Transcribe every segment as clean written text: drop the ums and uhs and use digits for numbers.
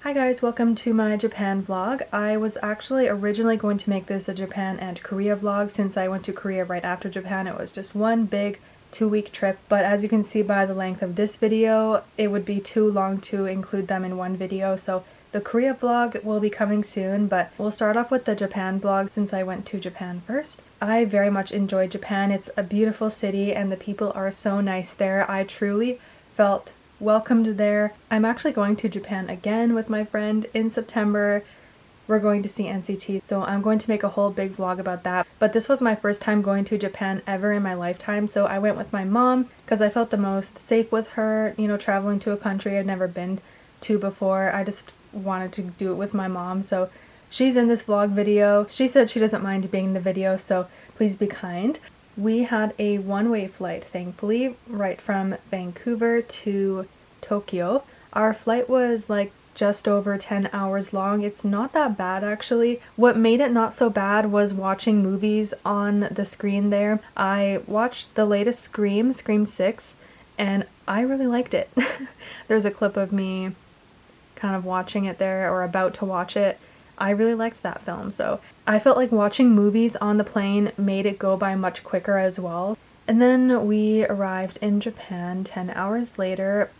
Hi guys, welcome to my Japan vlog. I was actually originally going to make this a Japan and Korea vlog since I went to Korea right after Japan. It was just one big 2-week trip, but as you can see by the length of this video, it would be too long to include them in one video, so the Korea vlog will be coming soon, but we'll start off with the Japan vlog since I went to Japan first. I very much enjoyed Japan. It's a beautiful city and the people are so nice there. I truly felt welcomed there. I'm actually going to Japan again with my friend in September. We're going to see NCT, so I'm going to make a whole big vlog about that. But this was my first time going to Japan ever in my lifetime, so I went with my mom because I felt the most safe with her, you know, traveling to a country I've never been to before. I just wanted to do it with my mom, so she's in this vlog video. She said she doesn't mind being in the video, so please be kind. We had a one-way flight, thankfully, right from Vancouver to Tokyo. Our flight was like just over 10 hours long. It's not that bad actually. What made it not so bad was watching movies on the screen there. I watched the latest Scream 6, and I really liked it. There's a clip of me kind of watching it there, or about to watch it. I really liked that film, so I felt like watching movies on the plane made it go by much quicker as well. And then we arrived in Japan 10 hours later.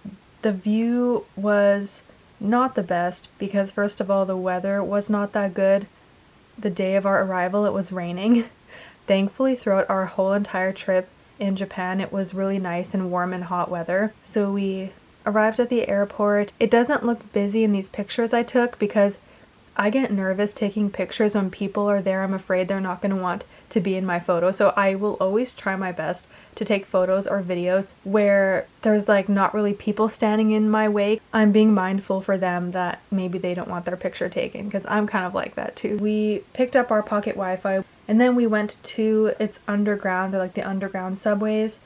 The view was not the best because first of all the weather was not that good. The day of our arrival it was raining. Thankfully throughout our whole entire trip in Japan it was really nice and warm and hot weather. So we arrived at the airport. It doesn't look busy in these pictures I took because I get nervous taking pictures when people are there. I'm afraid they're not going to want to be in my photo, so I will always try my best to take photos or videos where there's like not really people standing in my way. I'm being mindful for them that maybe they don't want their picture taken, because I'm kind of like that too. We picked up our pocket Wi-Fi and then we went to its underground, or like the underground subways.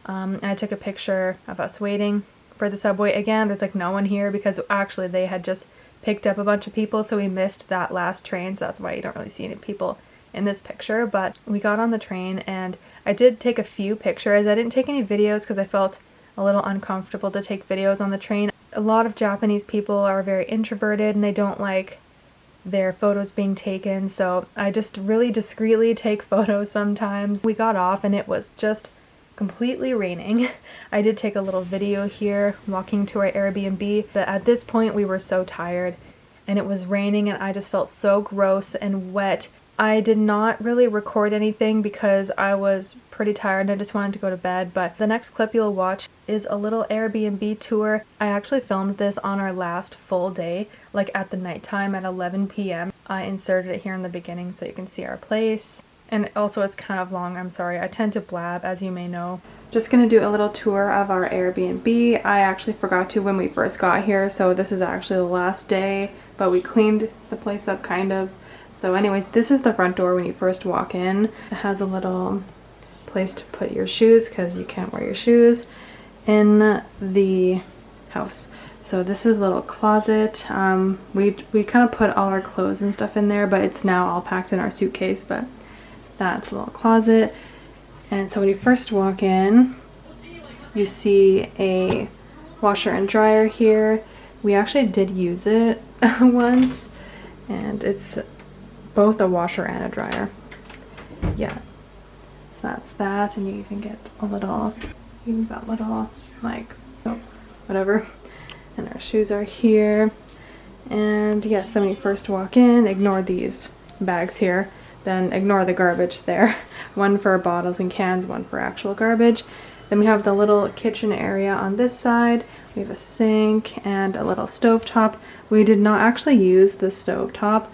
I took a picture of us waiting for the subway. Again, there's like no one here because actually they had just picked up a bunch of people, so we missed that last train, so that's why you don't really see any people in this picture. But we got on the train and I did take a few pictures. I didn't take any videos because I felt a little uncomfortable to take videos on the train. A lot of Japanese people are very introverted and they don't like their photos being taken, so I just really discreetly take photos sometimes. We got off and it was just completely raining. I did take a little video here walking to our Airbnb, but at this point we were so tired and it was raining and I just felt so gross and wet. I did not really record anything because I was pretty tired and I just wanted to go to bed, but the next clip you'll watch is a little Airbnb tour. I actually filmed this on our last full day, like at the nighttime at 11 p.m. I inserted it here in the beginning so you can see our place. And also it's kind of long, I'm sorry. I tend to blab, as you may know. Just gonna do a little tour of our Airbnb. I actually forgot to when we first got here, so this is actually the last day, but we cleaned the place up kind of. So anyways, this is the front door when you first walk in. It has a little place to put your shoes because you can't wear your shoes in the house. So this is a little closet. We kind of put all our clothes and stuff in there, but it's now all packed in our suitcase, but that's a little closet. And so when you first walk in, you see a washer and dryer here. We actually did use it once, and it's both a washer and a dryer. Yeah, so that's that, and you even get a little, even got little like, oh, whatever. And our shoes are here. And yes, then when you first walk in, ignore these bags here. Then ignore the garbage there. One for bottles and cans, one for actual garbage. Then we have the little kitchen area on this side. We have a sink and a little stovetop. We did not actually use the stovetop.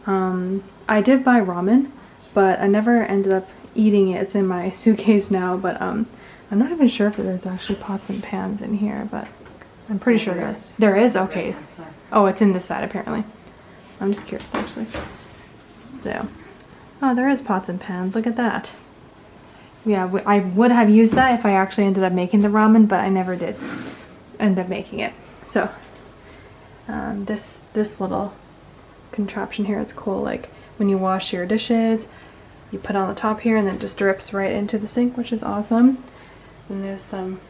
I did buy ramen, but I never ended up eating it. It's in my suitcase now, but I'm not even sure if there's actually pots and pans in here, but I'm pretty sure there is. Okay. Oh, it's in this side apparently. I'm just curious actually. So. Oh, there is pots and pans. Look at that. Yeah, I would have used that if I actually ended up making the ramen, but I never did end up making it. So, this little contraption here is cool. Like when you wash your dishes, you put it on the top here, and then it just drips right into the sink, which is awesome. And there's some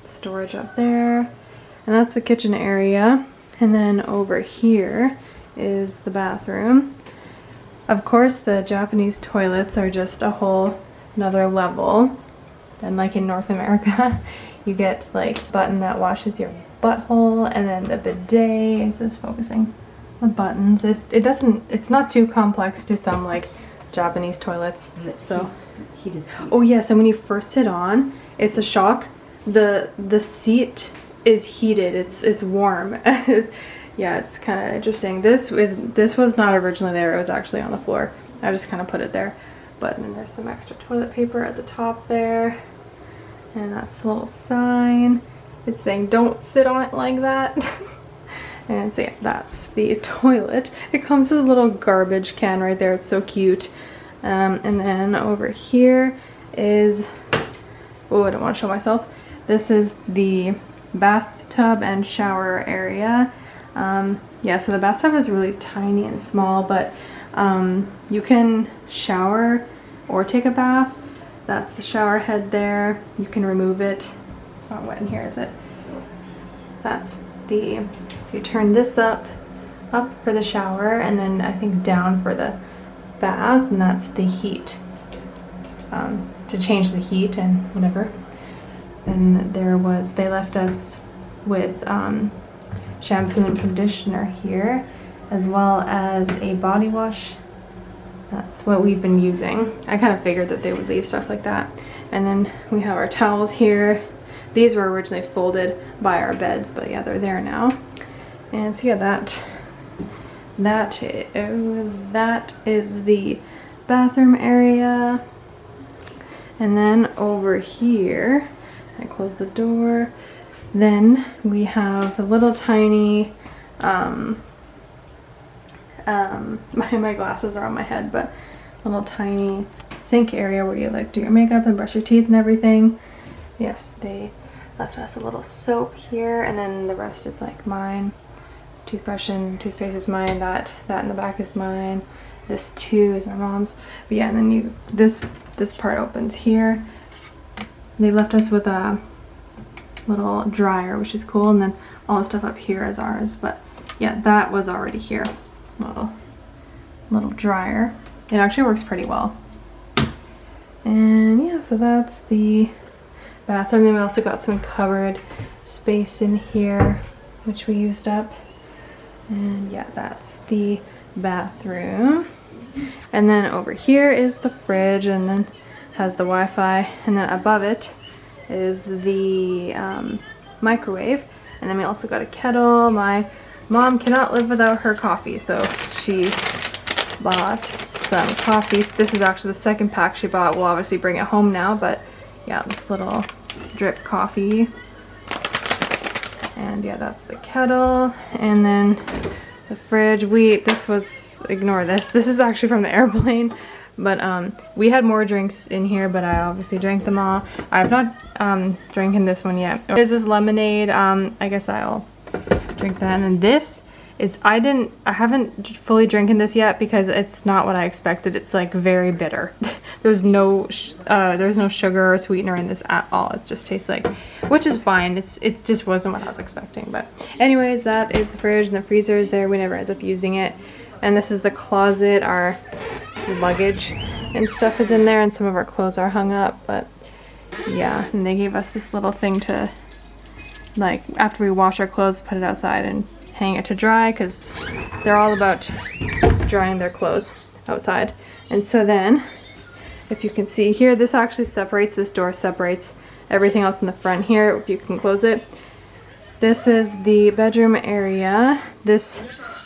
storage up there, and that's the kitchen area. And then over here is the bathroom. Of course, the Japanese toilets are just a whole another level. And like in North America, you get like button that washes your butthole, and then the bidet. Is this focusing? The buttons. It doesn't. It's not too complex to some like Japanese toilets. So heated seat. Oh yeah. So when you first sit on, it's a shock. The seat is heated. It's warm. Yeah, it's kind of interesting. This was not originally there. It was actually on the floor. I just kind of put it there. But then there's some extra toilet paper at the top there. And that's the little sign. It's saying don't sit on it like that. And so yeah, that's the toilet. It comes with a little garbage can right there. It's so cute. And then over here is, oh, I don't want to show myself. This is the bathtub and shower area. Yeah, so the bathtub is really tiny and small, but you can shower or take a bath. That's the shower head there. You can remove it. It's not wet in here, is it? That's the, if you turn this up for the shower, and then I think down for the bath, and that's the heat, to change the heat and whatever. And they left us with shampoo and conditioner here, as well as a body wash. That's what we've been using. I kind of figured that they would leave stuff like that. And then we have our towels here. These were originally folded by our beds, but yeah, they're there now. And so yeah, that is the bathroom area. And then over here, I close the door. Then we have the little tiny, my glasses are on my head, but a little tiny sink area where you like do your makeup and brush your teeth and everything. Yes, they left us a little soap here, and then the rest is like mine. Toothbrush and toothpaste is mine. That in the back is mine. This too is my mom's. But yeah, and then this part opens here. They left us with a little dryer, which is cool, and then all the stuff up here is ours. But yeah, that was already here. Little dryer. It actually works pretty well. And yeah, so that's the bathroom. Then we also got some cupboard space in here, which we used up. And yeah, that's the bathroom. And then over here is the fridge, and then has the Wi-Fi, and then above it is the microwave. And then we also got a kettle. My mom cannot live without her coffee, so she bought some coffee. This is actually the second pack she bought. We'll obviously bring it home now, but yeah, this little drip coffee. And yeah, that's the kettle. And then the fridge, ignore this. This is actually from the airplane. But we had more drinks in here, but I obviously drank them all. I've not drinking this one yet. This is lemonade. I guess I'll drink that. And then this is, I haven't fully drinking this yet because it's not what I expected. It's like very bitter. There's no sugar or sweetener in this at all. It just tastes like, which is fine. It just wasn't what I was expecting. But anyways, that is the fridge, and the freezer is there. We never end up using it. And this is the closet. Our luggage and stuff is in there, and some of our clothes are hung up. But yeah, and they gave us this little thing to, like, after we wash our clothes, put it outside and hang it to dry, because they're all about drying their clothes outside. And so then, if you can see here, this actually separates, this door separates everything else in the front here, if you can close it. This is the bedroom area. This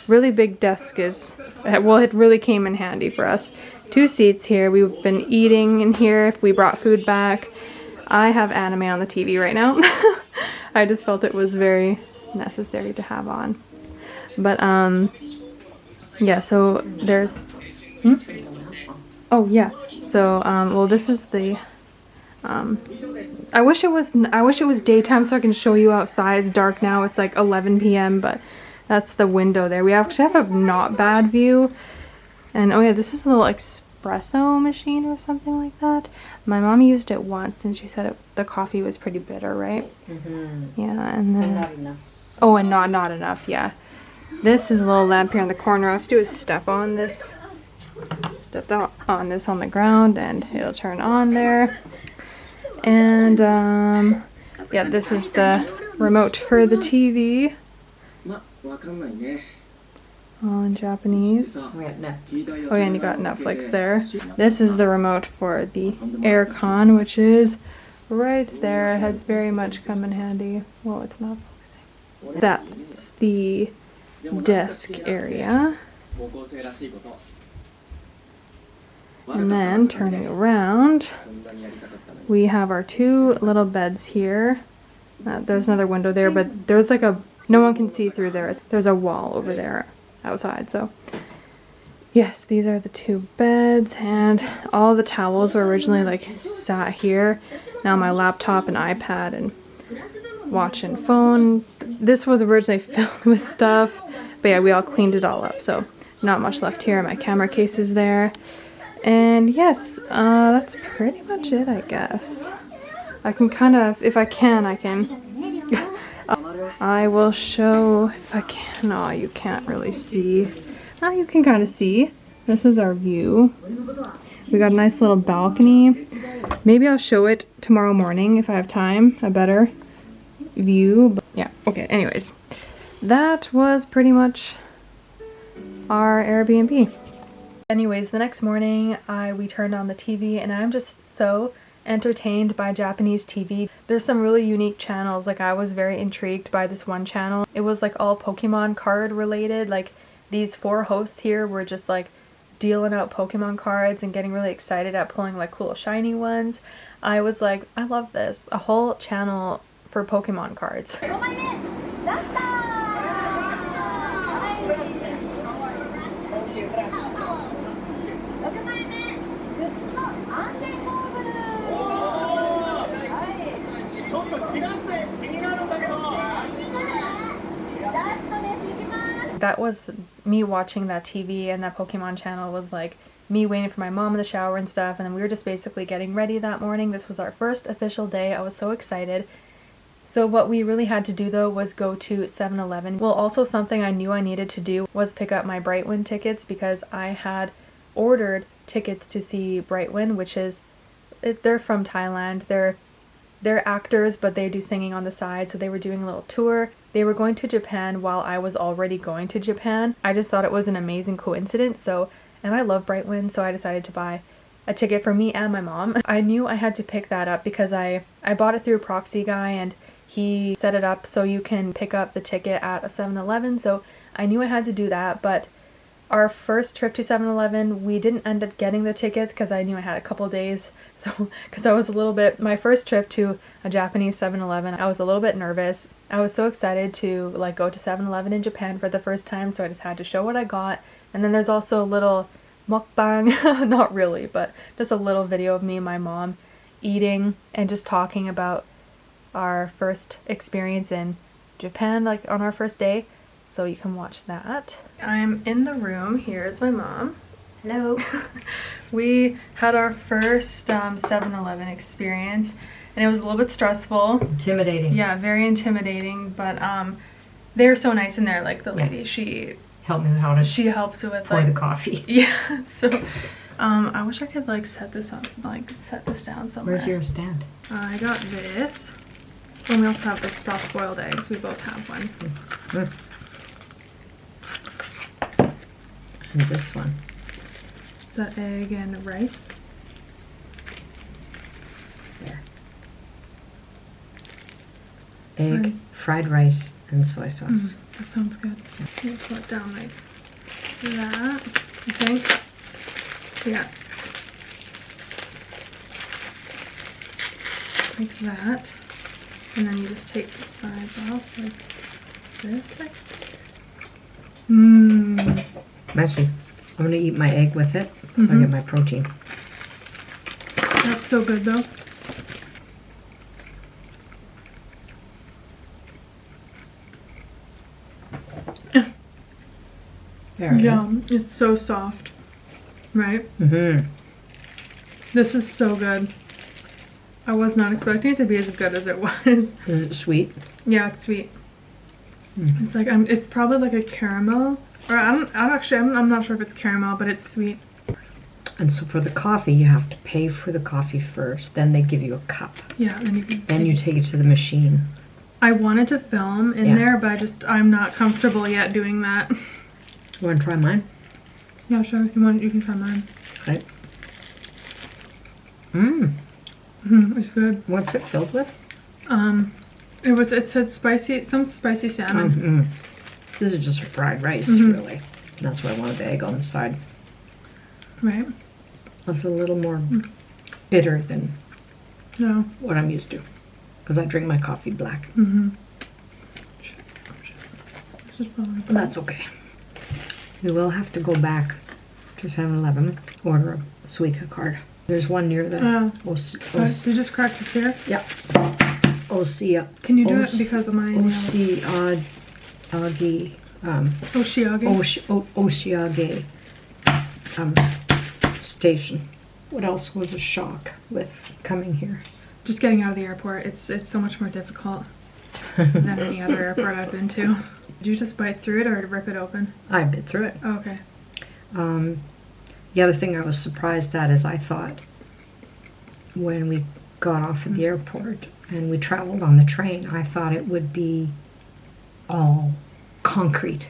really big desk is, well, it really came in handy for us. 2 seats here. We've been eating in here if we brought food back. I have anime on the TV right now. I just felt it was very necessary to have on. But yeah, so there's oh yeah, so well, this is the I wish it was daytime so I can show you outside. It's dark now. It's like 11 p.m. but that's the window there. We actually have a not bad view. And oh yeah, this is a little espresso machine or something like that. My mom used it once and she said the coffee was pretty bitter, right? Mm-hmm. Yeah, and then... And not enough. Oh, and not enough, yeah. This is a little lamp here in the corner. All I have to do is step on this. Step on this on the ground and it'll turn on there. And yeah, this is the remote for the TV. All in Japanese. Oh yeah, and you got Netflix there. This is the remote for the aircon, which is right there. It has very much come in handy. Well, it's not focusing. That's the desk area. And then turning around, we have our two little beds here. There's another window there, but there's like no one can see through there. There's a wall over there outside. So yes, these are the two beds, and all the towels were originally like sat here. Now my laptop and iPad and watch and phone. This was originally filled with stuff, but yeah, we all cleaned it all up. So not much left here. My camera case is there. And yes, that's pretty much it, I guess. I can kind of, if I can, I will show, if I can. Oh, you can't really see. Oh, you can kind of see. This is our view. We got a nice little balcony. Maybe I'll show it tomorrow morning if I have time, a better view. But yeah, okay, anyways. That was pretty much our Airbnb. Anyways, the next morning we turned on the TV and I'm just so entertained by Japanese TV. There's some really unique channels. Like I was very intrigued by this one channel. It was like all Pokemon card related. Like these 4 hosts here were just like dealing out Pokemon cards and getting really excited at pulling like cool shiny ones. I was like, I love this. A whole channel for Pokemon cards. That was me watching that TV, and that Pokemon channel was like me waiting for my mom in the shower and stuff, and then we were just basically getting ready that morning. This was our first official day. I was so excited. So what we really had to do though was go to 7-Eleven. Well, also something I knew I needed to do was pick up my Brightwind tickets, because I had ordered tickets to see Brightwind, which is, they're from Thailand. They're actors, but they do singing on the side, so they were doing a little tour. They were going to Japan while I was already going to Japan. I just thought it was an amazing coincidence, and I love Brightwind, so I decided to buy a ticket for me and my mom. I knew I had to pick that up because I bought it through Proxy Guy, and he set it up so you can pick up the ticket at a 7-Eleven, so I knew I had to do that. But our first trip to 7-Eleven, we didn't end up getting the tickets because I knew I had a couple days. So, because I was a little bit, my first trip to a Japanese 7-Eleven, I was a little bit nervous. I was so excited to like go to 7-Eleven in Japan for the first time, so I just had to show what I got. And then there's also a little mukbang, not really, but just a little video of me and my mom eating and just talking about our first experience in Japan, like on our first day. So you can watch that. I'm in the room. Here is my mom. Hello. We had our first 7-Eleven experience, and it was a little bit stressful. Intimidating. Yeah, very intimidating, but they're so nice in there. Like the lady, she helped me how to helped with pour like the coffee. Yeah. So I wish I could like set this up, like set this down somewhere. Where's your stand? I got this. And we also have the soft-boiled eggs. We both have one. Mm. And this one. Is that egg and rice? There. Egg, fried rice, and soy sauce. That sounds good. We'll put it down like that, I think. Yeah. Like that. And then you just take the sides off like this, I think. Messy. I'm gonna eat my egg with it, so I get my protein. That's so good though. Yeah, it's so soft, right? This is so good. I was not expecting it to be as good as it was. Is it sweet? Yeah, it's sweet. It's like it's probably like a caramel, or I'm not sure if it's caramel, but it's sweet. And so for the coffee, you have to pay for the coffee first. Then they give you a cup. Yeah, then you take it to the machine. I wanted to film in there, but I'm not comfortable yet doing that. You want to try mine? Yeah, sure. You can try mine. Okay. It's good. What's it filled with? It said some spicy salmon. This is just fried rice, really. That's why I wanted the egg on the side. Right. It's a little more bitter than what I'm used to, because I drink my coffee black. But that's okay. We will have to go back to 7-Eleven, order a Suica card. There's one near the you just cracked this here? Yeah. Osea. Can you do it because of my nails? Oshiage. Station. What else was a shock with coming here? Just getting out of the airport. It's so much more difficult than any other airport I've been to. Did you just bite through it or rip it open? I bit through it. Oh, okay. The other thing I was surprised at is I thought when we got off at the airport and we traveled on the train, I thought it would be all concrete,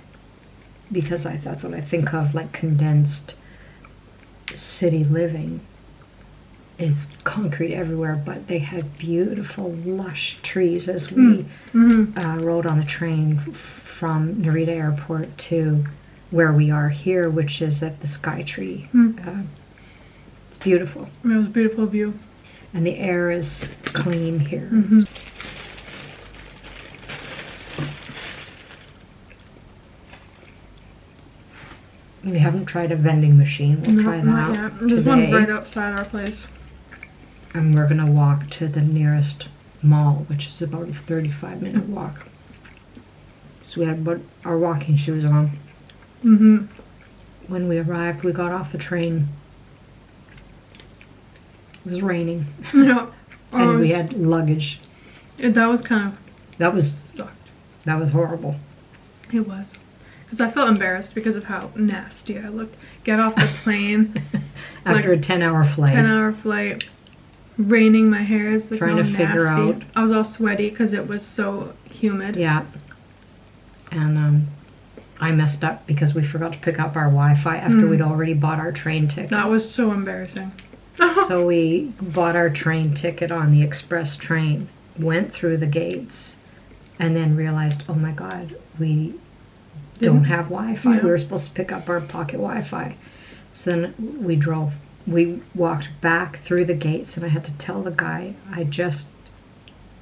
because that's what I think of, like condensed city living is concrete everywhere. But they had beautiful lush trees as we rode on the train from Narita Airport to where we are here, which is at the Skytree. It's beautiful. It was a beautiful view. And the air is clean here. We haven't tried a vending machine. We'll try that today. There's one right outside our place. And we're going to walk to the nearest mall, which is about a 35-minute walk. So we had our walking shoes on. When we arrived, we got off the train. It was raining. And we had luggage. That was kind of... sucked. That was horrible. It was. Because I felt embarrassed because of how nasty I looked. Get off the plane. After a 10-hour flight. 10-hour flight. Raining, my hair is like trying to figure out. I was all sweaty because it was so humid. Yeah. And I messed up because we forgot to pick up our Wi-Fi after we'd already bought our train ticket. That was so embarrassing. So we bought our train ticket on the express train, went through the gates, and then realized, oh my God, we don't have Wi-Fi. We were supposed to pick up our pocket Wi-Fi. So then we walked back through the gates, and I had to tell the guy,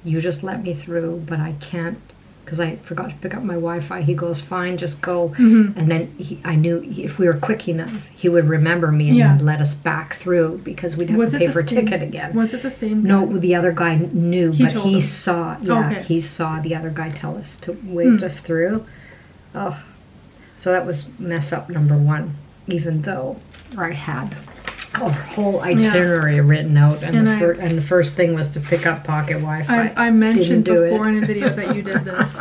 you just let me through, but I can't, because I forgot to pick up my Wi-Fi. He goes, fine, just go. And then I knew if we were quick enough, he would remember me and then let us back through, because we'd have to pay for a ticket again. Was it the same guy? No, the other guy knew, but he saw the other guy tell us to wave us through. Oh, so that was mess up number one, even though I had our whole itinerary written out, and the first thing was to pick up pocket Wi-Fi. I mentioned before in a video that you did this.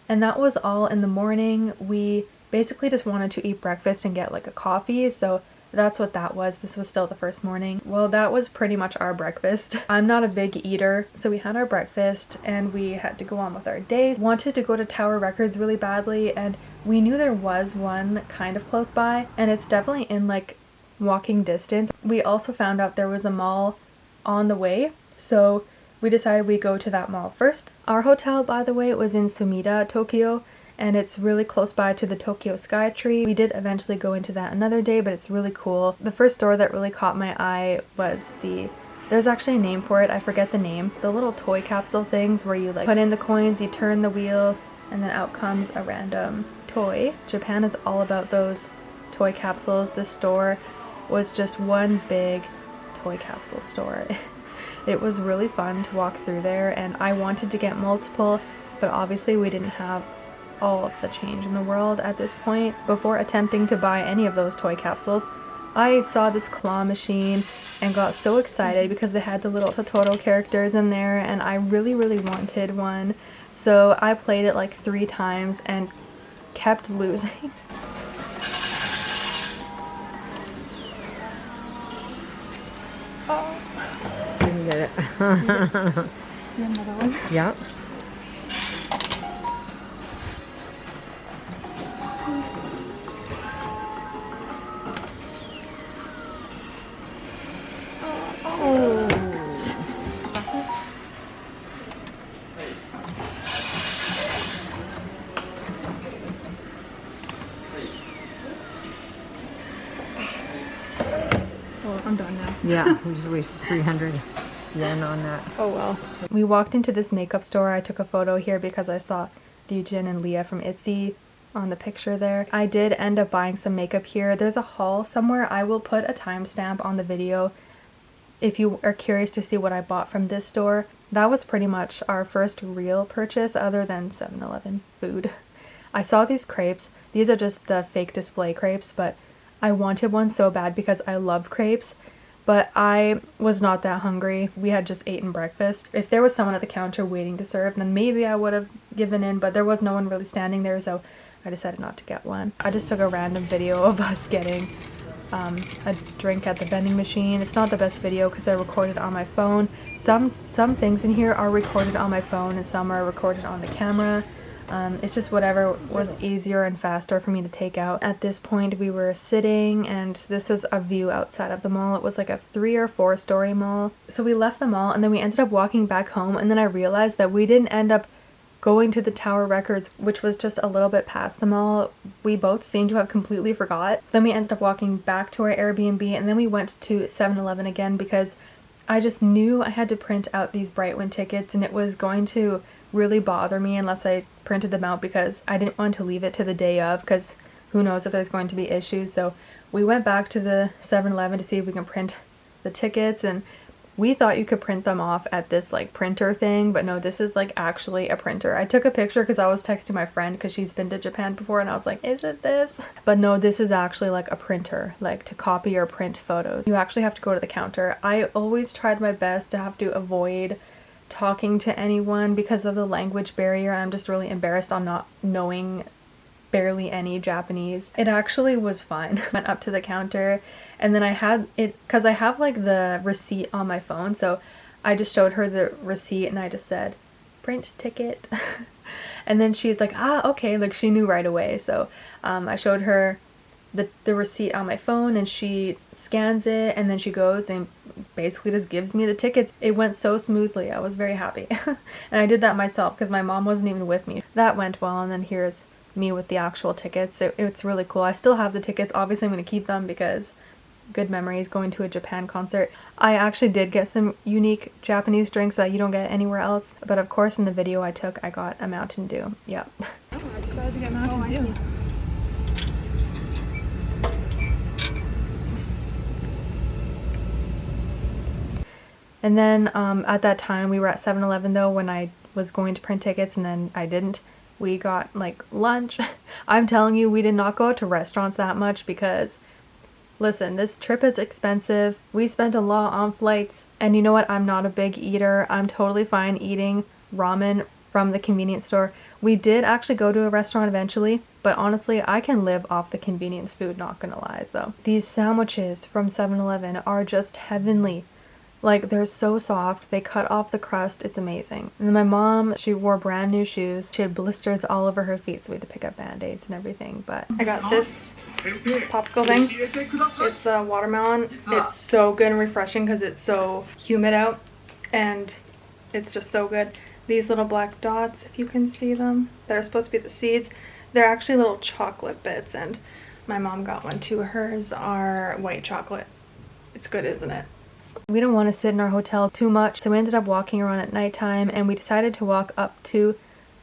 And that was all in the morning. We basically just wanted to eat breakfast and get like a coffee, so that's what that was. This was still the first morning. Well, that was pretty much our breakfast. I'm not a big eater, so we had our breakfast and we had to go on with our days. Wanted to go to Tower Records really badly, and we knew there was one kind of close by, and it's definitely in like walking distance. We also found out there was a mall on the way, so we decided we'd go to that mall first. Our hotel, by the way, was in Sumida, Tokyo, and it's really close by to the Tokyo Skytree. We did eventually go into that another day, but it's really cool. The first store that really caught my eye was there's actually a name for it, I forget the name. The little toy capsule things where you like put in the coins, you turn the wheel, and then out comes a random toy. Japan is all about those toy capsules. This store was just one big toy capsule store. It was really fun to walk through there, and I wanted to get multiple, but obviously we didn't have all of the change in the world at this point. Before attempting to buy any of those toy capsules, I saw this claw machine and got so excited because they had the little Totoro characters in there, and I really wanted one. So I played it like 3 times and kept losing. Oh. You can get it. Do you have another one? Yeah. Oh. Well, I'm done now. Yeah, we just wasted 300 yen on that. Oh well. We walked into this makeup store. I took a photo here because I saw Ryujin and Leah from Itsy on the picture there. I did end up buying some makeup here. There's a haul somewhere. I will put a timestamp on the video if you are curious to see what I bought from this store. That was pretty much our first real purchase other than 7-Eleven food. I saw these crepes. These are just the fake display crepes, but I wanted one so bad because I love crepes, but I was not that hungry. We had just eaten breakfast. If there was someone at the counter waiting to serve, then maybe I would have given in, but there was no one really standing there, so I decided not to get one. I just took a random video of us getting a drink at the vending machine. It's not the best video because I recorded on my phone. Some things in here are recorded on my phone and some are recorded on the camera. It's just whatever was easier and faster for me to take out. At this point we were sitting and this was a view outside of the mall. It was like a 3 or 4 story mall. So we left the mall and then we ended up walking back home, and then I realized that we didn't end up going to the Tower Records, which was just a little bit past the mall. We both seemed to have completely forgot. So then we ended up walking back to our Airbnb, and then we went to 7-Eleven again because I just knew I had to print out these Brightwind tickets, and it was going to really bother me unless I printed them out because I didn't want to leave it to the day of because who knows if there's going to be issues. So we went back to the 7-Eleven to see if we can print the tickets, and we thought you could print them off at this like printer thing, but no, this is like actually a printer. I took a picture because I was texting my friend because she's been to Japan before, and I was like, is it this? But no, this is actually like a printer, like to copy or print photos. You actually have to go to the counter. I always tried my best to have to avoid talking to anyone because of the language barrier. I'm just really embarrassed on not knowing barely any Japanese. It actually was fine. Went up to the counter and then I had it because I have like the receipt on my phone, so I just showed her the receipt and I just said print ticket and then she's like, ah, okay, like she knew right away. So I showed her the receipt on my phone and she scans it and then she goes and basically just gives me the tickets. It went so smoothly. I was very happy. And I did that myself because my mom wasn't even with me. That went well, and then here's me with the actual tickets. It's really cool. I still have the tickets. Obviously I'm going to keep them because good memories going to a Japan concert. I actually did get some unique Japanese drinks that you don't get anywhere else, but of course in the video I took I got a Mountain Dew. Yep. Oh, I decided to get Mountain Dew. And then at that time we were at 7-Eleven though when I was going to print tickets, and then I didn't. We got like lunch. I'm telling you, we did not go out to restaurants that much because listen, this trip is expensive. We spent a lot on flights, and you know what? I'm not a big eater. I'm totally fine eating ramen from the convenience store. We did actually go to a restaurant eventually, but honestly, I can live off the convenience food, not gonna lie. So these sandwiches from 7-Eleven are just heavenly. Like, they're so soft. They cut off the crust. It's amazing. And then my mom, she wore brand new shoes. She had blisters all over her feet, so we had to pick up band-aids and everything. But I got this popsicle thing. It's a watermelon. It's so good and refreshing because it's so humid out, and it's just so good. These little black dots, if you can see them, that are supposed to be the seeds, they're actually little chocolate bits, and my mom got one too. Hers are white chocolate. It's good, isn't it? We didn't want to sit in our hotel too much, so we ended up walking around at nighttime, and we decided to walk up to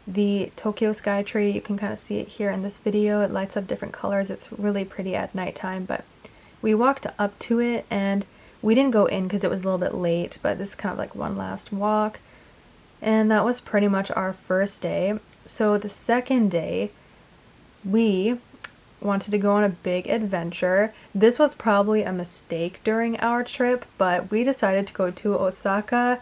the Tokyo Skytree. You can kind of see it here in this video. It lights up different colors. It's really pretty at nighttime, but we walked up to it and we didn't go in because it was a little bit late, but this is kind of like one last walk. And that was pretty much our first day. So the second day, we wanted to go on a big adventure. This was probably a mistake during our trip, but we decided to go to Osaka,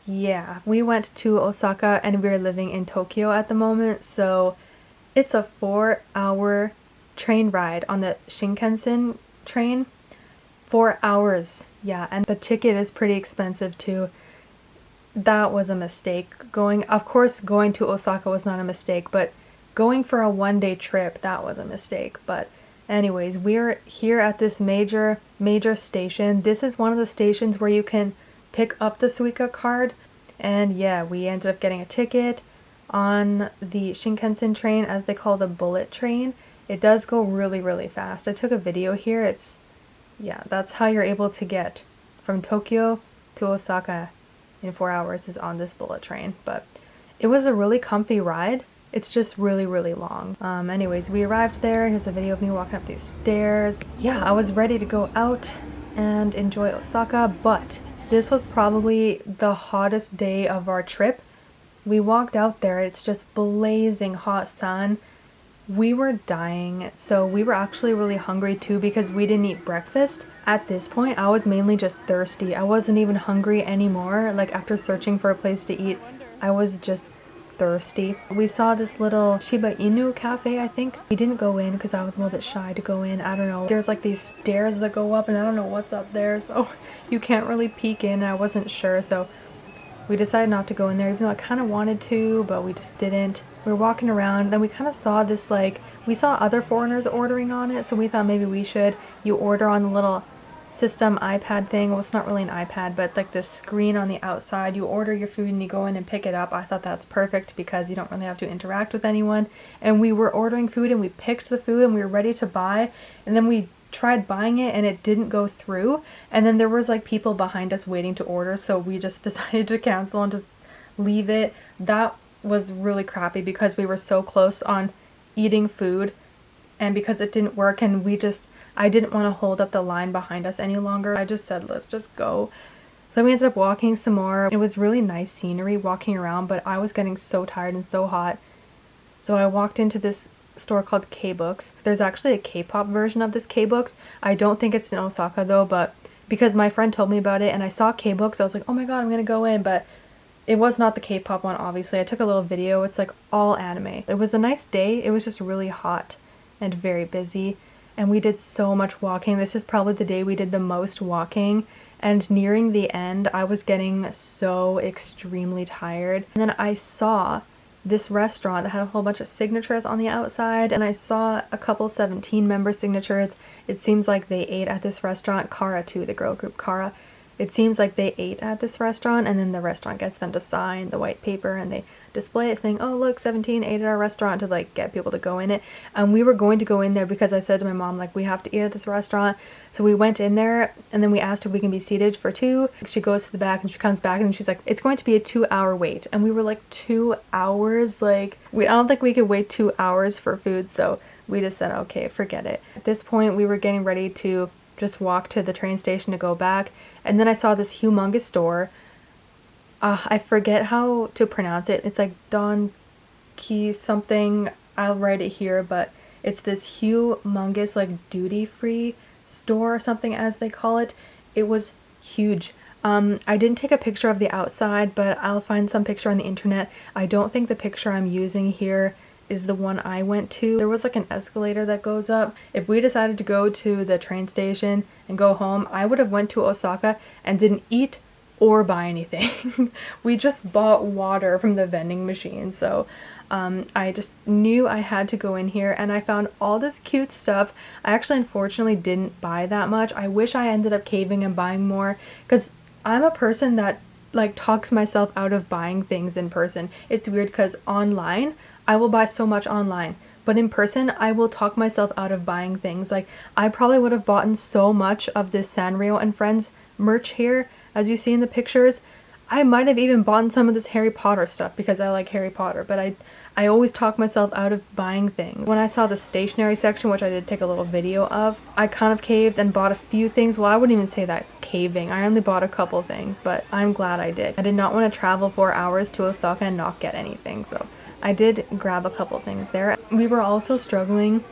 yeah, we went to Osaka and we're living in Tokyo at the moment, so it's a 4-hour train ride on the Shinkansen train. 4 hours, yeah, and the ticket is pretty expensive too. That was a mistake. Of course, going to Osaka was not a mistake, but going for a one-day trip, that was a mistake. But anyways, we're here at this major station. This is one of the stations where you can pick up the Suica card, and yeah, we ended up getting a ticket on the Shinkansen train, as they call the bullet train. It does go really fast. I took a video here. Yeah, that's how you're able to get from Tokyo to Osaka in 4 hours, is on this bullet train. But it was a really comfy ride. It's just really long. Anyways, we arrived there. Here's a video of me walking up these stairs. Yeah, I was ready to go out and enjoy Osaka, but this was probably the hottest day of our trip. We walked out there, it's just blazing hot sun. We were dying, so we were actually really hungry too because we didn't eat breakfast. At this point, I was mainly just thirsty. I wasn't even hungry anymore. Like, after searching for a place to eat, I was just thirsty. We saw this little Shiba Inu cafe, I think. We didn't go in because I was a little bit shy to go in. I don't know. There's like these stairs that go up and I don't know what's up there, so you can't really peek in. I wasn't sure, so we decided not to go in there, even though I kind of wanted to, but we just didn't. We were walking around, then we kind of saw this, like, we saw other foreigners ordering on it, so we thought maybe we should. You order on the little system iPad thing. Well, it's not really an iPad, but like this screen on the outside. You order your food and you go in and pick it up. I thought that's perfect because you don't really have to interact with anyone. And we were ordering food and we picked the food and we were ready to buy, and then we tried buying it and it didn't go through, and then there was like people behind us waiting to order, so we just decided to cancel and just leave it. That was really crappy because we were so close on eating food, and because it didn't work, and I didn't want to hold up the line behind us any longer. I just said, let's just go. So we ended up walking some more. It was really nice scenery walking around, but I was getting so tired and so hot. So I walked into this store called Kbooks. There's actually a K-pop version of this Kbooks. I don't think it's in Osaka though, but because my friend told me about it and I saw Kbooks, I was like, oh my god, I'm gonna go in, but it was not the K-pop one, obviously. I took a little video. It's like all anime. It was a nice day. It was just really hot and very busy, and we did so much walking. This is probably the day we did the most walking, and nearing the end I was getting so extremely tired. And then I saw this restaurant that had a whole bunch of signatures on the outside, and I saw a couple 17-member signatures. It seems like they ate at this restaurant. Kara too, the girl group Kara. It seems like they ate at this restaurant, and then the restaurant gets them to sign the white paper and they display it saying, oh look, 17 ate at our restaurant, to like get people to go in it. And we were going to go in there because I said to my mom, like, we have to eat at this restaurant. So we went in there and then we asked if we can be seated for 2. She goes to the back and she comes back and she's like, it's going to be a 2-hour wait. And we were like, 2 hours? Like, I don't think we could wait 2 hours for food, so we just said, okay, forget it. At this point we were getting ready to just walk to the train station to go back, and then I saw this humongous store. I forget how to pronounce it. It's like Don Key something. I'll write it here, but it's this humongous like duty-free store or something, as they call it. It was huge. I didn't take a picture of the outside, but I'll find some picture on the internet. I don't think the picture I'm using here is the one I went to. There was like an escalator that goes up. If we decided to go to the train station and go home, I would have went to Osaka and didn't eat or buy anything. We just bought water from the vending machine. So I just knew I had to go in here, and I found all this cute stuff. I actually unfortunately didn't buy that much. I wish I ended up caving and buying more, because I'm a person that like talks myself out of buying things in person. It's weird because online I will buy so much online, but in person I will talk myself out of buying things. Like, I probably would have bought so much of this Sanrio and Friends merch here, as you see in the pictures. I might have even bought some of this Harry Potter stuff because I like Harry Potter, but I always talk myself out of buying things. When I saw the stationery section, which I did take a little video of, I kind of caved and bought a few things. Well, I wouldn't even say that's caving. I only bought a couple things, but I'm glad I did. I did not want to travel 4 hours to Osaka and not get anything, so I did grab a couple things there. We were also struggling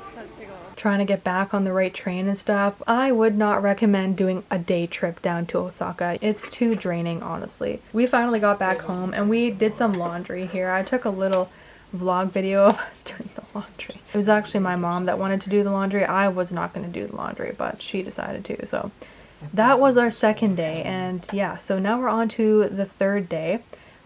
trying to get back on the right train and stuff. I would not recommend doing a day trip down to Osaka. It's too draining, honestly. We finally got back home and we did some laundry here. I took a little vlog video of us doing the laundry. It was actually my mom that wanted to do the laundry. I was not going to do the laundry, but she decided to. So that was our second day, and yeah, so now we're on to the third day,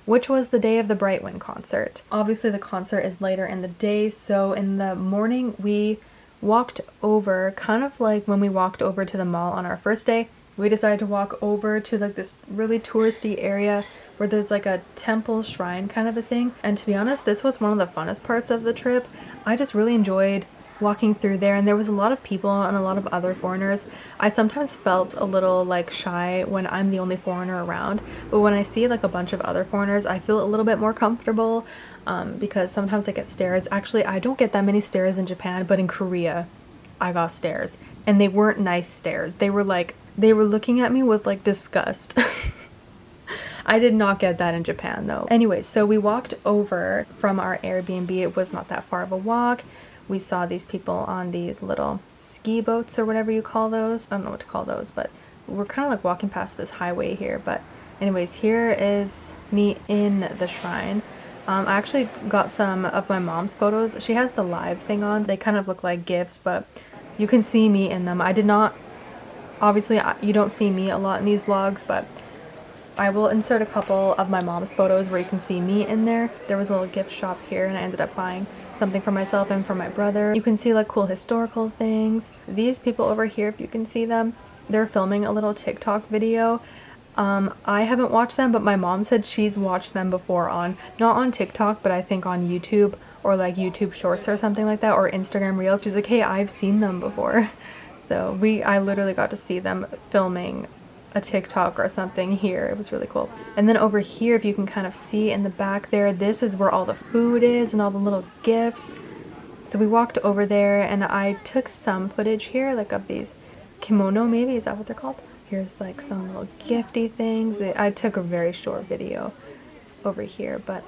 which was the day of the Brightwind concert. Obviously the concert is later in the day, so in the morning we walked over, kind of like when we walked over to the mall on our first day. We decided to walk over to like this really touristy area where there's like a temple shrine kind of a thing. And to be honest, this was one of the funnest parts of the trip. I just really enjoyed walking through there, and there was a lot of people and a lot of other foreigners. I sometimes felt a little like shy when I'm the only foreigner around, but when I see like a bunch of other foreigners, I feel a little bit more comfortable because sometimes I get stares. Actually, I don't get that many stares in Japan, but in Korea I got stares, and they weren't nice stares. They were looking at me with like disgust. I did not get that in Japan though. Anyway, so we walked over from our Airbnb. It was not that far of a walk. We saw these people on these little ski boats or whatever you call those. I don't know what to call those, but we're kind of like walking past this highway here. But anyways, here is me in the shrine. I actually got some of my mom's photos. She has the live thing on. They kind of look like GIFs, but you can see me in them. I did not, obviously you don't see me a lot in these vlogs, but I will insert a couple of my mom's photos where you can see me in there. There was a little gift shop here and I ended up buying something for myself and for my brother. You can see like cool historical things. These people over here, if you can see them, they're filming a little TikTok video. I haven't watched them, but my mom said she's watched them before on, not on TikTok, but I think on YouTube or like YouTube Shorts or something like that, or Instagram Reels. She's like, hey, I've seen them before. So I literally got to see them filming a TikTok or something here. It was really cool. And then over here, if you can kind of see in the back there, this is where all the food is and all the little gifts. So we walked over there and I took some footage here, like of these kimono, maybe, is that what they're called? Here's like some little gifty things. I took a very short video over here, but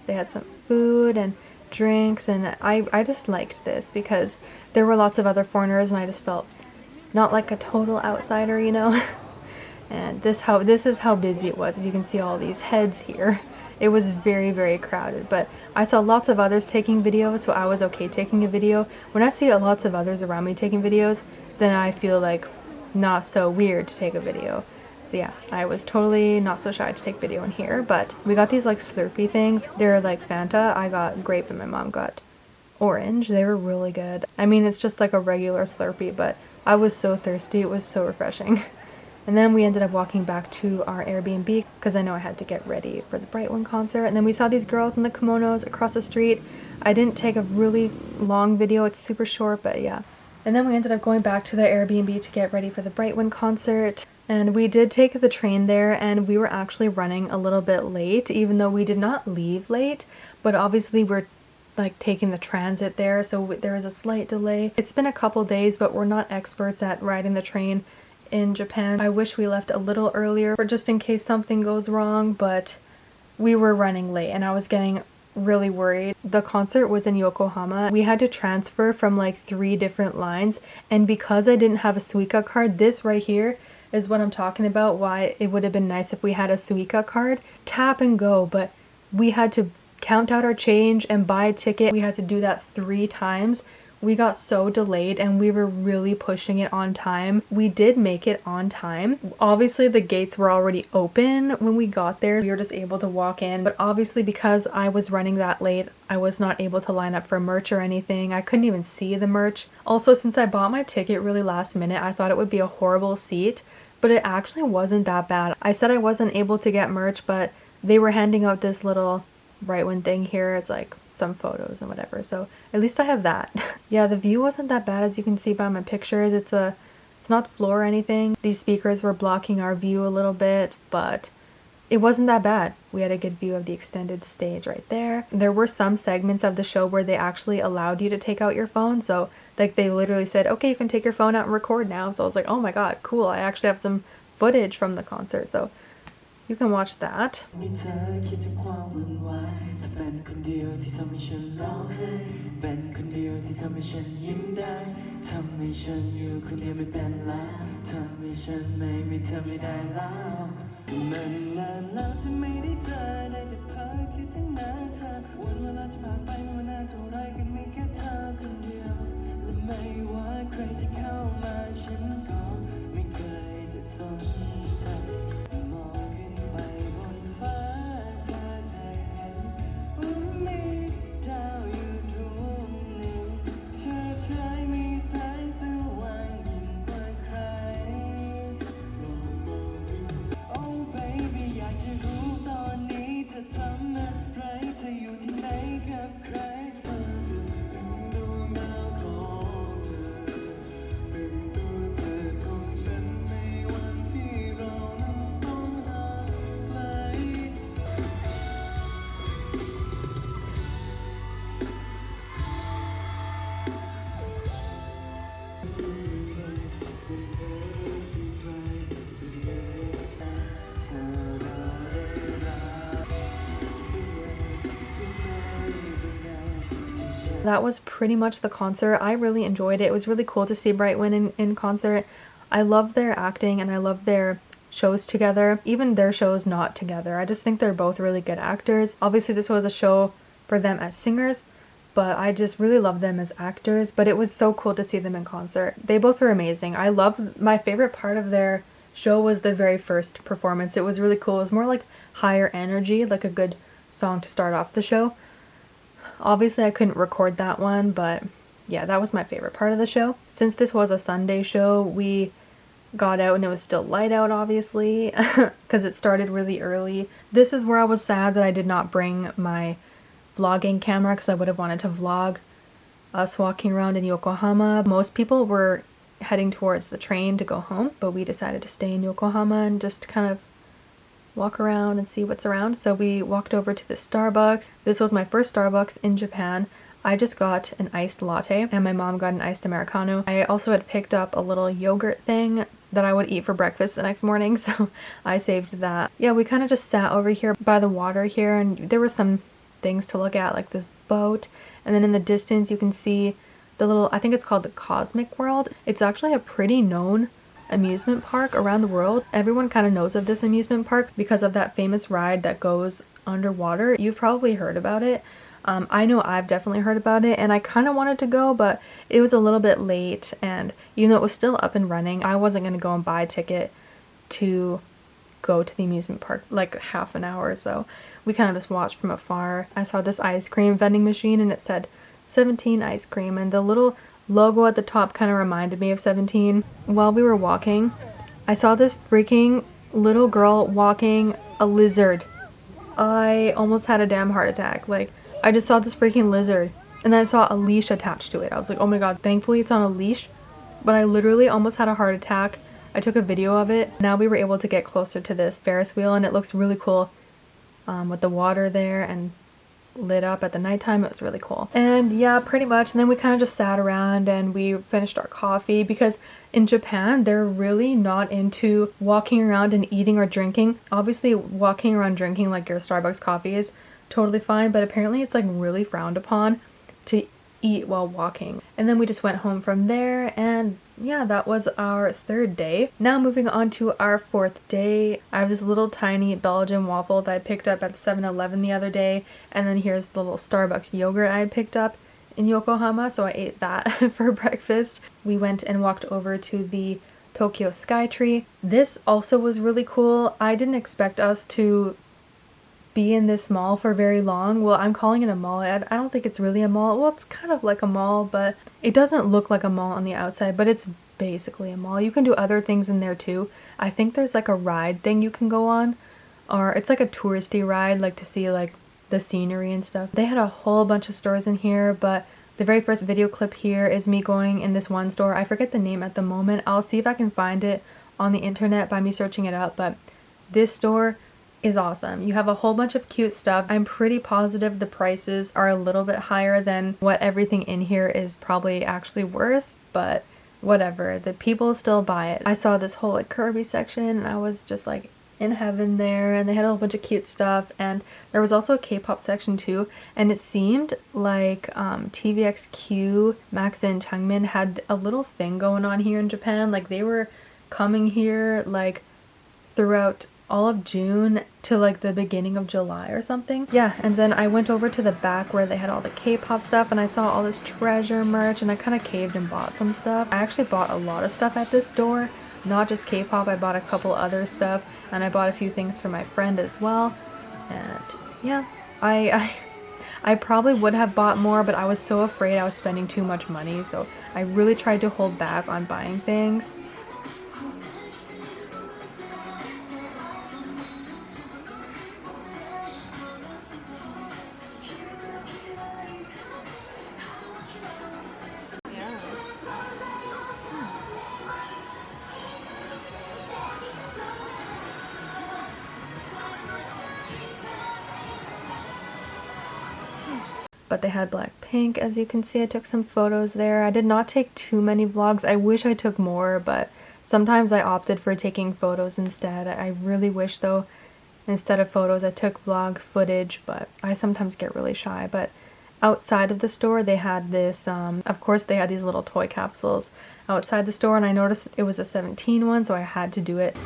they had some food and drinks, and I just liked this because there were lots of other foreigners and I just felt not like a total outsider, you know. And this is how busy it was. If you can see all these heads here, it was very, very crowded. But I saw lots of others taking videos, so I was okay taking a video. When I see lots of others around me taking videos, then I feel like not so weird to take a video. So yeah, I was totally not so shy to take video in here. But we got these like Slurpee things. They're like Fanta. I got grape and my mom got orange. They were really good. I mean, it's just like a regular Slurpee, but I was so thirsty. It was so refreshing. And then we ended up walking back to our Airbnb because I know I had to get ready for the Brightwind concert. And then we saw these girls in the kimonos across the street. I didn't take a really long video. It's super short, but yeah. And then we ended up going back to the Airbnb to get ready for the Brightwind concert. And we did take the train there, and we were actually running a little bit late, even though we did not leave late. But obviously we're like taking the transit there, so there was a slight delay. It's been a couple days, but we're not experts at riding the train in Japan. I wish we left a little earlier for just in case something goes wrong, but we were running late and I was getting really worried. The concert was in Yokohama. We had to transfer from like 3 different lines, and because I didn't have a Suica card, this right here is what I'm talking about, why it would have been nice if we had a Suica card. Tap and go, but we had to count out our change and buy a ticket. We had to do that 3 times. We got so delayed and we were really pushing it on time. We did make it on time. Obviously the gates were already open when we got there. We were just able to walk in, but obviously because I was running that late, I was not able to line up for merch or anything. I couldn't even see the merch. Also, since I bought my ticket really last minute, I thought it would be a horrible seat, but it actually wasn't that bad. I said I wasn't able to get merch, but they were handing out this little Brightwind thing here. It's like some photos and whatever, so at least I have that. Yeah, the view wasn't that bad, as you can see by my pictures. It's not the floor or anything. These speakers were blocking our view a little bit, but it wasn't that bad. We had a good view of the extended stage right there. There were some segments of the show where they actually allowed you to take out your phone, so like they literally said, okay, you can take your phone out and record now. So I was like, oh my god, cool, I actually have some footage from the concert, so you can watch that. เดียวที่ทำให้ฉันยิ้มได้ทำให้ฉันอยู่คนเดียวไม่เป็นแล้วทำให้ฉันไม่มีเธอไม่ได้แล้วมันนานแล้วที่ไม่ได้เจอได้แต่เธอคิดถึงหน้าเธอวันเวลาจะผ่านไปไม่ว่านานเท่าไรก็มีแค่เธอคนเดียวและไม่ว่าใครจะเข้ามาฉันก็ไม่เคยจะสนใจมองขึ้นไปบนฟ้าเธอจะเห็นว่ามีดาวอยู่ดวงหนึ่งเชิดชายมีแสงสว่างยิ่งกว่าใคร Oh baby อยากจะรู้ตอนนี้เธอทำอะไรเธออยู่ที่ไหนกับใครเธอจะเป็นดวงดาวของเธอเป็นตัวเธอของฉันในวันที่เรานั้นต้องห่างไกล That was pretty much the concert. I really enjoyed it. It was really cool to see Brightwin in concert. I love their acting and I love their shows together, even their shows not together. I just think they're both really good actors. Obviously this was a show for them as singers, but I just really love them as actors. But it was so cool to see them in concert. They both were amazing. My favorite part of their show was the very first performance. It was really cool. It was more like higher energy, like a good song to start off the show. Obviously I couldn't record that one, but yeah, that was my favorite part of the show. Since this was a Sunday show, we got out and it was still light out, obviously, because it started really early. This is where I was sad that I did not bring my vlogging camera, because I would have wanted to vlog us walking around in Yokohama. Most people were heading towards the train to go home, but we decided to stay in Yokohama and just kind of walk around and see what's around. So we walked over to the Starbucks. This was my first Starbucks in Japan. I just got an iced latte and my mom got an iced Americano. I also had picked up a little yogurt thing that I would eat for breakfast the next morning, so I saved that. Yeah, we kind of just sat over here by the water here, and there were some things to look at, like this boat, and then in the distance you can see the little, I think it's called the Cosmic World. It's actually a pretty known amusement park around the world. Everyone kind of knows of this amusement park because of that famous ride that goes underwater. You've probably heard about it. I know I've definitely heard about it, and I kind of wanted to go, but it was a little bit late, and even though it was still up and running, I wasn't going to go and buy a ticket to go to the amusement park like half an hour, so we kind of just watched from afar. I saw this ice cream vending machine and it said 17 ice cream, and the little logo at the top kind of reminded me of 17. While we were walking, I saw this freaking little girl walking a lizard. I almost had a damn heart attack. Like, I just saw this freaking lizard and then I saw a leash attached to it. I was like, oh my god, thankfully it's on a leash, but I literally almost had a heart attack. I took a video of it. Now we were able to get closer to this Ferris wheel and it looks really cool with the water there and lit up at the nighttime. It was really cool. And yeah, pretty much. And then we kind of just sat around and we finished our coffee, because in Japan they're really not into walking around and eating or drinking. Obviously walking around drinking like your Starbucks coffee is totally fine, but apparently it's like really frowned upon to eat while walking. And then we just went home from there, and yeah, that was our third day. Now moving on to our fourth day. I have this little tiny Belgian waffle that I picked up at 7-Eleven the other day, and then here's the little Starbucks yogurt I had picked up in Yokohama, so I ate that for breakfast. We went and walked over to the Tokyo Skytree. This also was really cool. I didn't expect us to be in this mall for very long. Well, I'm calling it a mall. I don't think it's really a mall. Well, it's kind of like a mall, but it doesn't look like a mall on the outside, but it's basically a mall. You can do other things in there too. I think there's like a ride thing you can go on, or it's like a touristy ride, like to see like the scenery and stuff. They had a whole bunch of stores in here, but the very first video clip here is me going in this one store. I forget the name at the moment. I'll see if I can find it on the internet by me searching it up, but this store is awesome. You have a whole bunch of cute stuff. I'm pretty positive the prices are a little bit higher than what everything in here is probably actually worth, but whatever, the people still buy it. I saw this whole like Kirby section and I was just like in heaven there, and they had a whole bunch of cute stuff, and there was also a K-pop section too, and it seemed like TVXQ, Max and Changmin had a little thing going on here in Japan. Like they were coming here like throughout all of June to like the beginning of July or something. Yeah, and then I went over to the back where they had all the K-pop stuff, and I saw all this treasure merch, and I kind of caved and bought some stuff. I actually bought a lot of stuff at this store, not just K-pop. I bought a couple other stuff, and I bought a few things for my friend as well. And yeah, I probably would have bought more, but I was so afraid I was spending too much money, so I really tried to hold back on buying things. But they had Blackpink, as you can see. I took some photos there. I did not take too many vlogs. I wish I took more, but sometimes I opted for taking photos instead. I really wish though, instead of photos, I took vlog footage, but I sometimes get really shy. But outside of the store, they had this, of course they had these little toy capsules outside the store, and I noticed it was a 17 one, so I had to do it.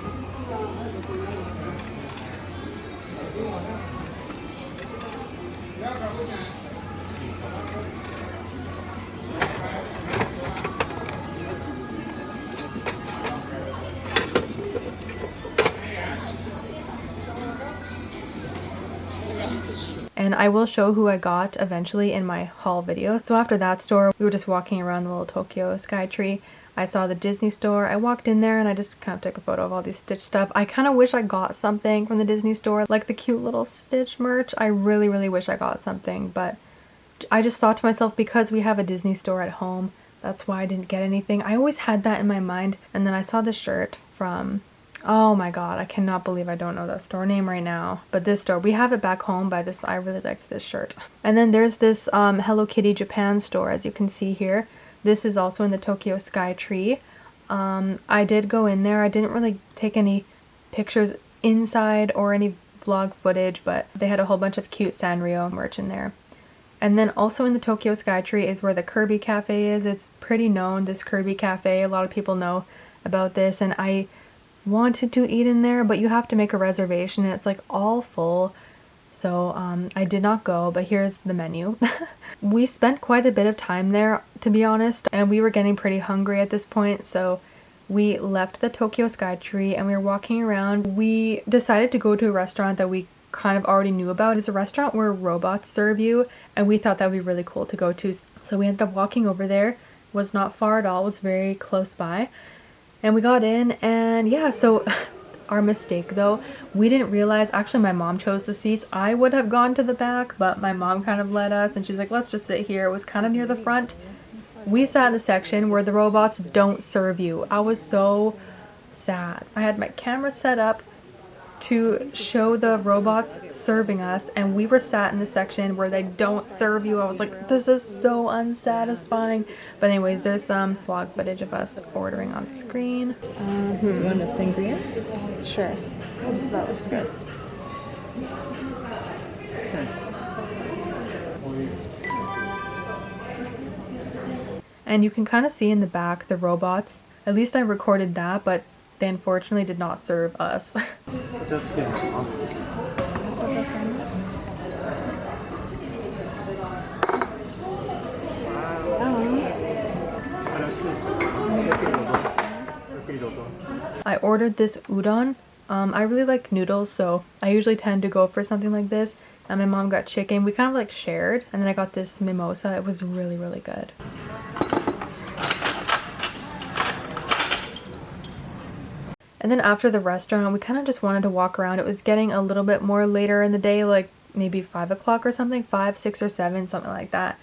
And I will show who I got eventually in my haul video. So after that store, we were just walking around the little Tokyo Skytree. I saw the Disney store. I walked in there and I just kind of took a photo of all these Stitch stuff. I kind of wish I got something from the Disney store, like the cute little Stitch merch. I really, really wish I got something, but I just thought to myself, because we have a Disney store at home, that's why I didn't get anything. I always had that in my mind. And then I saw this shirt from, oh my god, I cannot believe I don't know that store name right now. But this store, we have it back home, but I really liked this shirt. And then there's this Hello Kitty Japan store, as you can see here. This is also in the Tokyo Skytree. I did go in there. I didn't really take any pictures inside or any vlog footage, but they had a whole bunch of cute Sanrio merch in there. And then also in the Tokyo Skytree is where the Kirby Cafe is. It's pretty known, this Kirby Cafe. A lot of people know about this, and I wanted to eat in there, but you have to make a reservation and it's like all full. So I did not go, but here's the menu. We spent quite a bit of time there, to be honest, and we were getting pretty hungry at this point, so we left the Tokyo Skytree and we were walking around. We decided to go to a restaurant that we kind of already knew about. It's a restaurant where robots serve you, and we thought that would be really cool to go to. So we ended up walking over there. It was not far at all, it was very close by. And we got in, and yeah, so our mistake though, we didn't realize, actually my mom chose the seats. I would have gone to the back, but my mom kind of led us, and she's like, let's just sit here. It was kind of near the front. We sat in the section where the robots don't serve you. I was so sad. I had my camera set up to show the robots serving us, and we were sat in the section where they don't serve you. I was like, this is so unsatisfying. But anyways, there's some vlog footage of us ordering on screen. You want a sangria? Sure, that looks good. And you can kind of see in the back the robots. At least I recorded that, but they unfortunately did not serve us. I ordered this udon. I really like noodles, so I usually tend to go for something like this. And my mom got chicken. We kind of like shared, and then I got this mimosa. It was really, really good. And then after the restaurant, we kind of just wanted to walk around. It was getting a little bit more later in the day, like maybe 5 o'clock or something, 5, 6, or 7, something like that.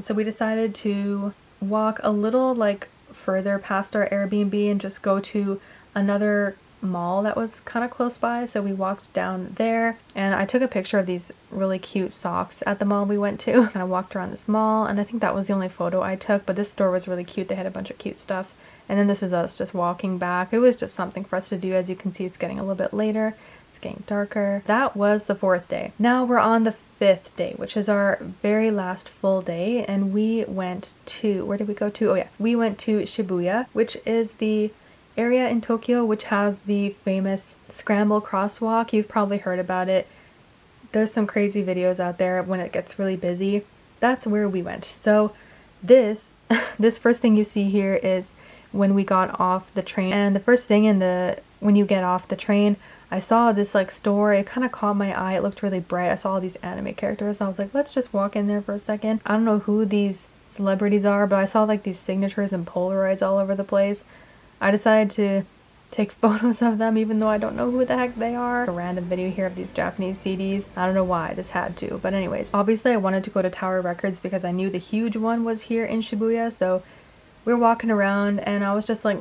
So we decided to walk a little like further past our Airbnb and just go to another mall that was kind of close by, so we walked down there and I took a picture of these really cute socks at the mall we went to. Kind of walked around this mall, and I think that was the only photo I took, but this store was really cute. They had a bunch of cute stuff. And then this is us just walking back. It was just something for us to do. As you can see, it's getting a little bit later. It's getting darker. That was the 4th day. Now we're on the 5th day, which is our very last full day, and we went to, where did we go to? Oh yeah, we went to Shibuya, which is the area in Tokyo which has the famous scramble crosswalk. You've probably heard about it. There's some crazy videos out there when it gets really busy. That's where we went. So this first thing you see here is when we got off the train, and the first thing when you get off the train, I saw this like store. It kind of caught my eye. It looked really bright. I saw all these anime characters. I was like, let's just walk in there for a second. I don't know who these celebrities are, but I saw like these signatures and Polaroids all over the place. I decided to take photos of them even though I don't know who the heck they are. A random video here of these Japanese CDs. I don't know why, I just had to. But anyways, obviously I wanted to go to Tower Records because I knew the huge one was here in Shibuya, so we were walking around and I was just like,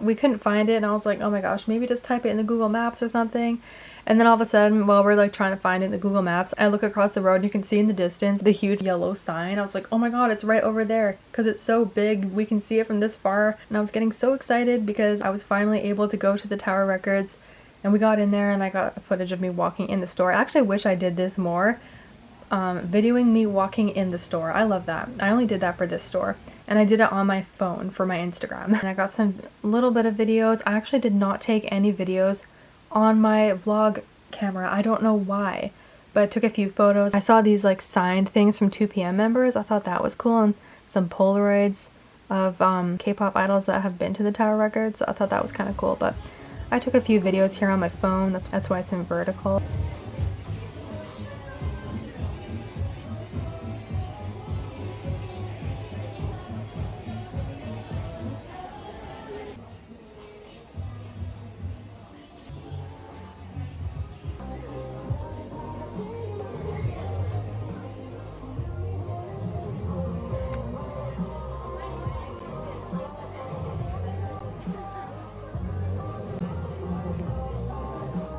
we couldn't find it, and I was like, oh my gosh, maybe just type it in the Google Maps or something. And then all of a sudden, while we're like trying to find it in the Google Maps, I look across the road and you can see in the distance the huge yellow sign. I was like, oh my god, it's right over there, because it's so big, we can see it from this far. And I was getting so excited because I was finally able to go to the Tower Records, and we got in there and I got footage of me walking in the store. I actually wish I did this more, videoing me walking in the store. I love that. I only did that for this store. And I did it on my phone for my Instagram. And I got some little bit of videos. I actually did not take any videos on my vlog camera. I don't know why, but I took a few photos. I saw these like signed things from 2PM members. I thought that was cool, and some Polaroids of K-pop idols that have been to the Tower Records. I thought that was kind of cool, but I took a few videos here on my phone. That's why it's in vertical.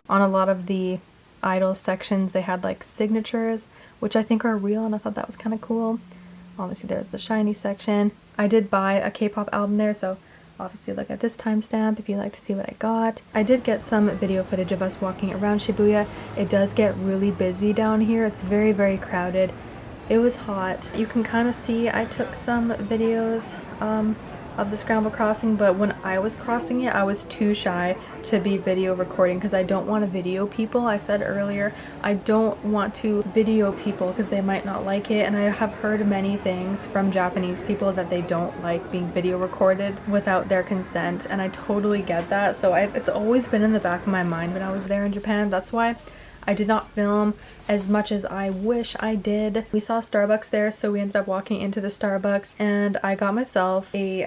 On a lot of the idol sections, they had like signatures, which I think are real, and I thought that was kind of cool. Obviously there's the shiny section. I did buy a K-pop album there, so obviously look at this timestamp if you'd like to see what I got. I did get some video footage of us walking around Shibuya. It does get really busy down here. It's very, very crowded. It was hot. You can kind of see I took some videos of the scramble crossing, but when I was crossing it, I was too shy to be video recording because I don't want to video people. I said earlier, I don't want to video people because they might not like it, and I have heard many things from Japanese people that they don't like being video recorded without their consent, and I totally get that. So it's always been in the back of my mind when I was there in Japan. That's why I did not film as much as I wish I did. We saw Starbucks there, so we ended up walking into the Starbucks, and I got myself a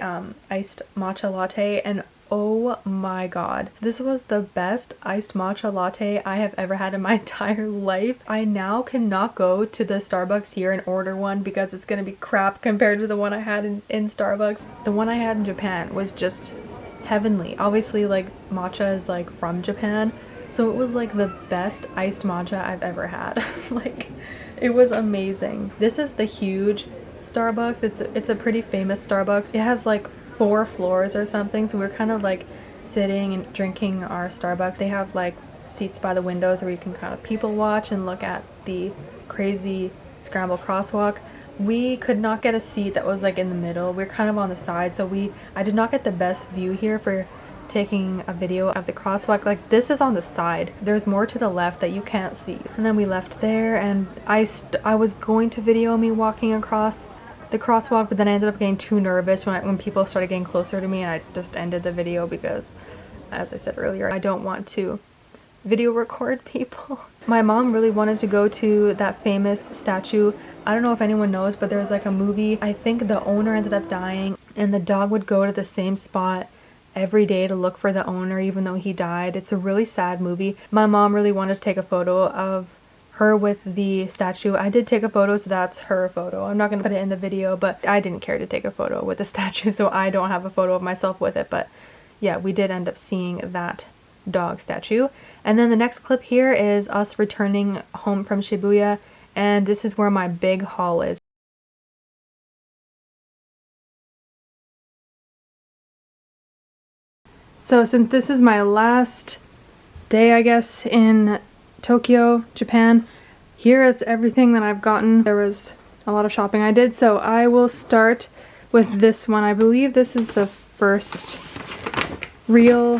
iced matcha latte, and oh my god, this was the best iced matcha latte I have ever had in my entire life. I now cannot go to the Starbucks here and order one because it's gonna be crap compared to the one I had in Starbucks. The one I had in Japan was just heavenly. Obviously, like, matcha is like from Japan, so it was like the best iced matcha I've ever had. Like, it was amazing. This is the huge Starbucks. It's a pretty famous Starbucks. It has like 4 floors or something, so we're kind of like sitting and drinking our Starbucks. They have like seats by the windows where you can kind of people watch and look at the crazy scramble crosswalk. We could not get a seat that was like in the middle. We're kind of on the side, so I did not get the best view here for taking a video of the crosswalk. Like, this is on the side. There's more to the left that you can't see. And then we left there, and I was going to video me walking across the crosswalk, but then I ended up getting too nervous when people started getting closer to me, and I just ended the video because, as I said earlier, I don't want to video record people. My mom really wanted to go to that famous statue. I don't know if anyone knows, but there's like a movie. I think the owner ended up dying, and the dog would go to the same spot every day to look for the owner even though he died. It's a really sad movie. My mom really wanted to take a photo of her with the statue. I did take a photo, so that's her photo. I'm not gonna put it in the video, but I didn't care to take a photo with the statue, so I don't have a photo of myself with it. But yeah, we did end up seeing that dog statue. And then the next clip here is us returning home from Shibuya, and this is where my big haul is. So since this is my last day, I guess, in Tokyo, Japan, here is everything that I've gotten. There was a lot of shopping I did, so I will start with this one. I believe this is the first real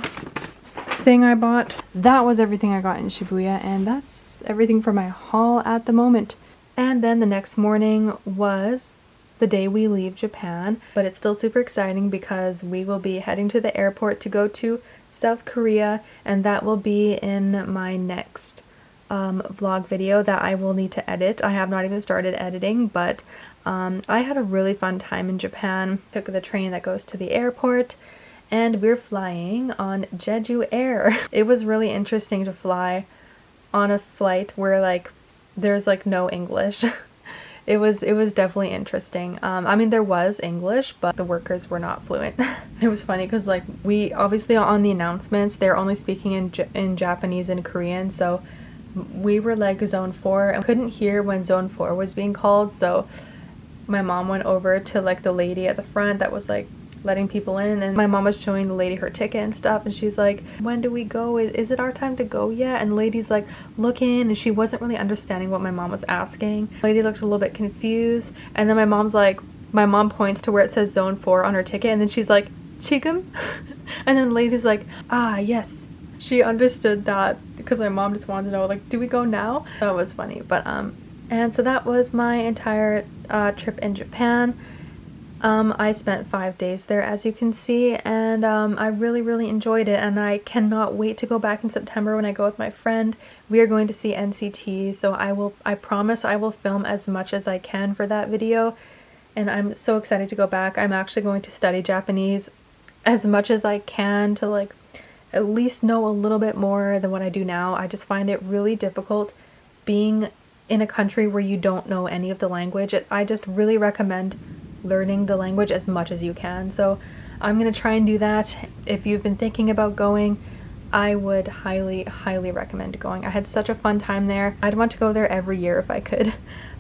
thing I bought. That was everything I got in Shibuya, and that's everything for my haul at the moment. And then the next morning was the day we leave Japan, but it's still super exciting because we will be heading to the airport to go to South Korea, and that will be in my next vlog video that I will need to edit. I have not even started editing, but I had a really fun time in Japan. Took the train that goes to the airport, and we're flying on Jeju Air. It was really interesting to fly on a flight where like there's like no English. It was definitely interesting. I mean, there was English, but the workers were not fluent. It was funny because like we obviously on the announcements they're only speaking in Japanese and Korean, so we were like zone 4 and couldn't hear when zone 4 was being called, so my mom went over to like the lady at the front that was like letting people in, and then my mom was showing the lady her ticket and stuff, and she's like, when do we go? Is it our time to go yet? And the lady's like looking, and she wasn't really understanding what my mom was asking. The lady looked a little bit confused, and then my mom points to where it says zone 4 on her ticket, and then she's like, Chigum? And then the lady's like, ah, yes. She understood that because my mom just wanted to know, like, do we go now? That was funny. But and so that was my entire trip in Japan. I spent 5 days there, as you can see, and I really enjoyed it, and I cannot wait to go back in September when I go with my friend. We are going to see NCT, so I promise I will film as much as I can for that video, and I'm so excited to go back. I'm actually going to study Japanese as much as I can to like at least know a little bit more than what I do now. I just find it really difficult being in a country where you don't know any of the language. I just really recommend learning the language as much as you can. So I'm gonna try and do that. If you've been thinking about going, I would highly recommend going. I had such a fun time there. I'd want to go there every year if I could.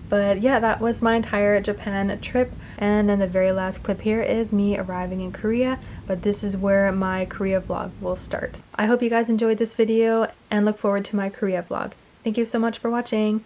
But yeah, that was my entire Japan trip. And then the very last clip here is me arriving in Korea, but this is where my Korea vlog will start. I hope you guys enjoyed this video and look forward to my Korea vlog. Thank you so much for watching.